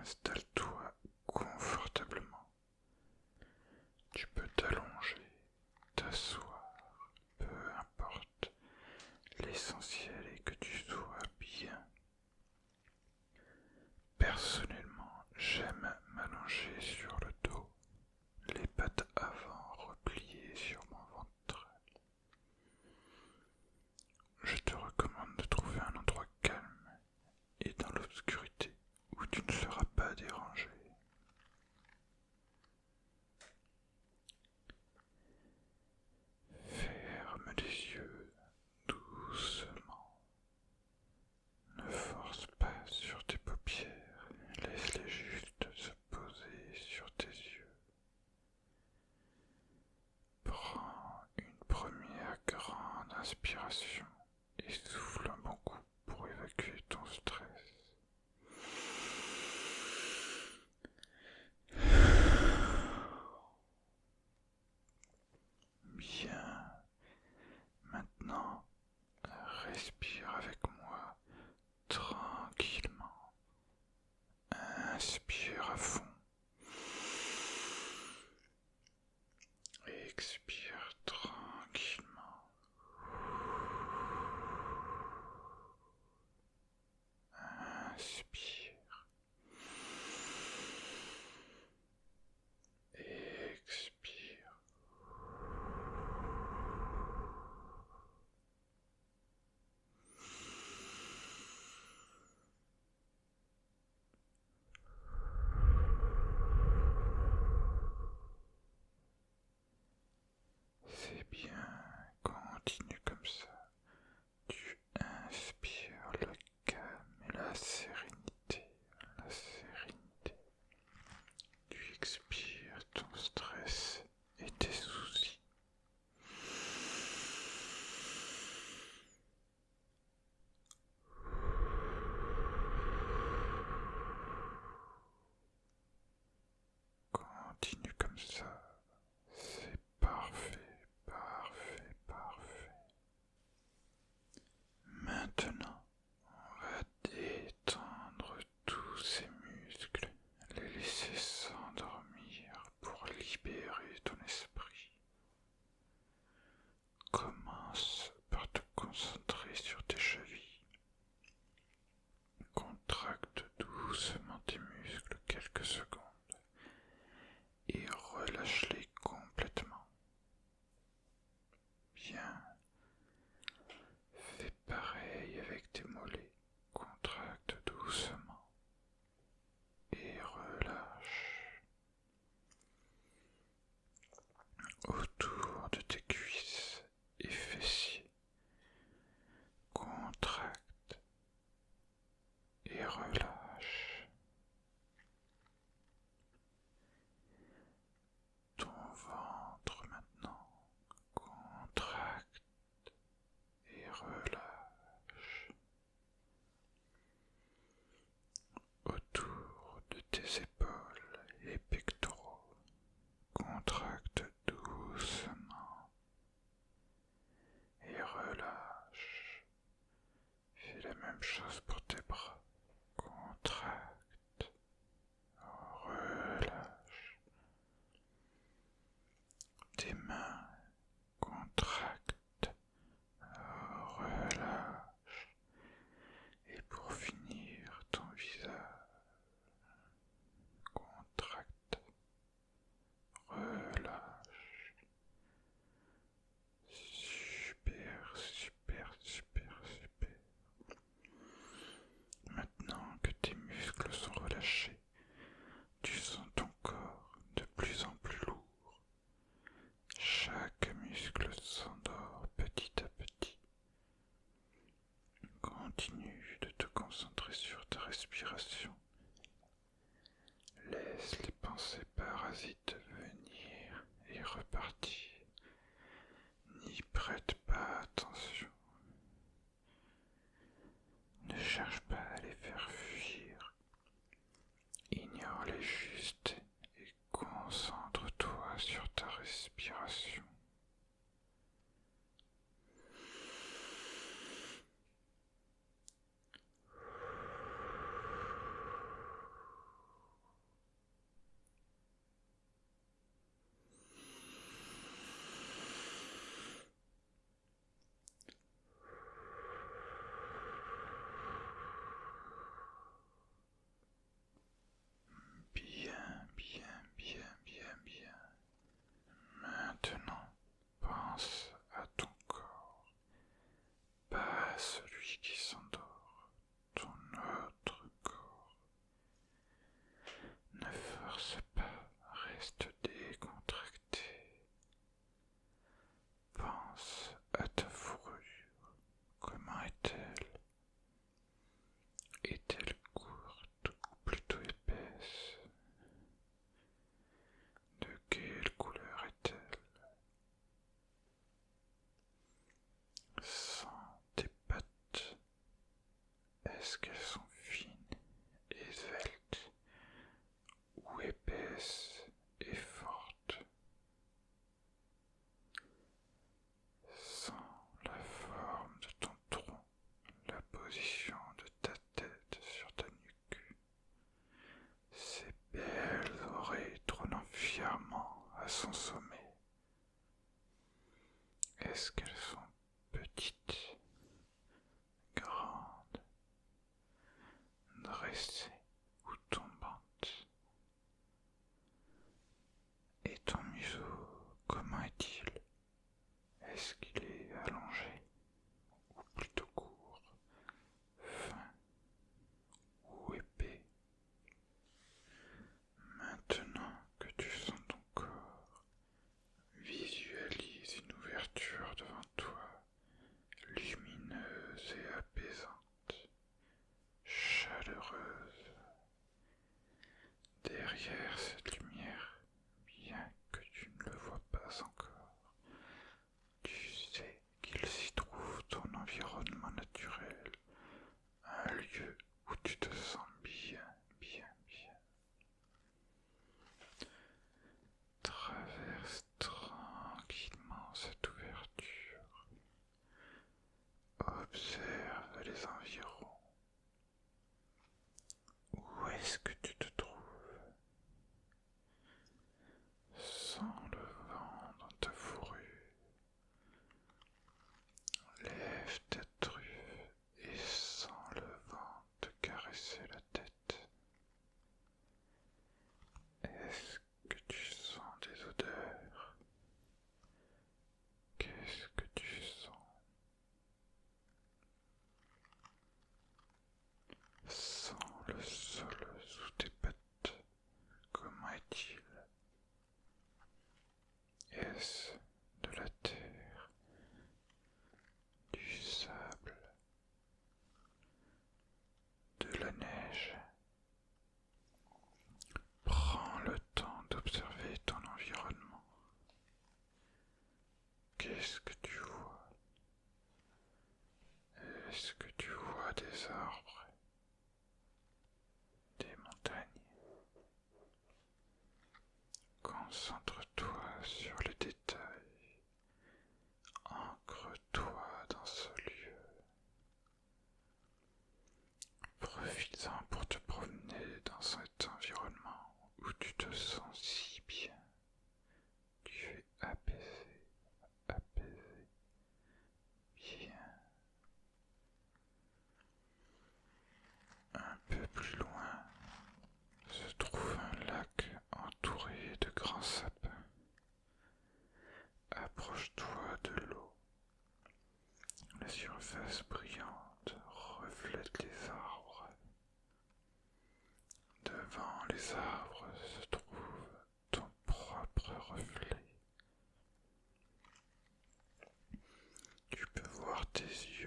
Installe-toi confortablement. Tu peux t'allonger, t'asseoir, peu importe. L'essentiel est que tu sois bien. Personnellement, j'aime m'allonger sur le dos, les pattes avant repliées sur mon ventre. Je te recommande de trouver un endroit calme et dans l'obscurité où tu ne seras pas dérangé. Ferme les yeux doucement. Ne force pas sur tes paupières, laisse-les juste se poser sur tes yeux. Prends une première grande inspiration et souffle un bon coup pour évacuer ton stress. Bien. Maintenant, respire avec moi tranquillement. Inspire à fond. Expire tranquillement. Inspire. Expire. C'est bien, continue comme ça. Tu inspires le calme et la sérénité, la sérénité. Tu expires ton stress et tes soucis. Continue comme ça. C'est parfait, parfait, parfait. Maintenant, on va détendre tous ces muscles, les laisser s'endormir pour libérer ton esprit. Commence par te concentrer sur tes chevilles. Contracte doucement tes muscles quelques secondes et relâche-les complètement. Bien. Fais pareil avec tes mollets. Contracte doucement et relâche. Autour de tes cuisses et fessiers. Contracte et relâche. Ton ventre maintenant. Contracte et relâche. Autour de tes épaules et pectoraux. Contracte doucement et relâche. Fais la même chose pour tes bras. Contracte, relâche. Tes mains, contracte, relâche. Et pour finir, ton visage, contracte, relâche. Super, super, super, super. Maintenant que tes muscles sont relâchés, tu sens ton corps de plus en plus lourd. derrière cette lumière, bien que tu ne le vois pas encore, tu sais qu'il s'y trouve ton environnement naturel, un lieu où tu te sens bien, bien, bien. Traverse tranquillement cette ouverture. Observe les environs. Où est-ce que tu te trouves? Sens le vent dans ta fourrure. Lève ta truffe et sens le vent te caresser la tête. Est-ce que tu sens des odeurs? Qu'est-ce que tu sens? Sens le sol sous tes pattes. Comment est-il? Est-ce de la terre, du sable, de la neige? Prends le temps d'observer ton environnement. Qu'est-ce que tu vois? Est-ce que tu vois des arbres, des montagnes? Concentre-toi sur les détails. Ancre-toi dans ce lieu. Profites-en pour te promener dans cet environnement où tu te sens si bien. Tu es apaisé, apaisé, bien. Un peu plus loin se trouve un lac entouré de grands sapins. Approche-toi de l'eau. La surface brillante reflète les arbres. Devant les arbres se trouve ton propre reflet. Tu peux voir tes yeux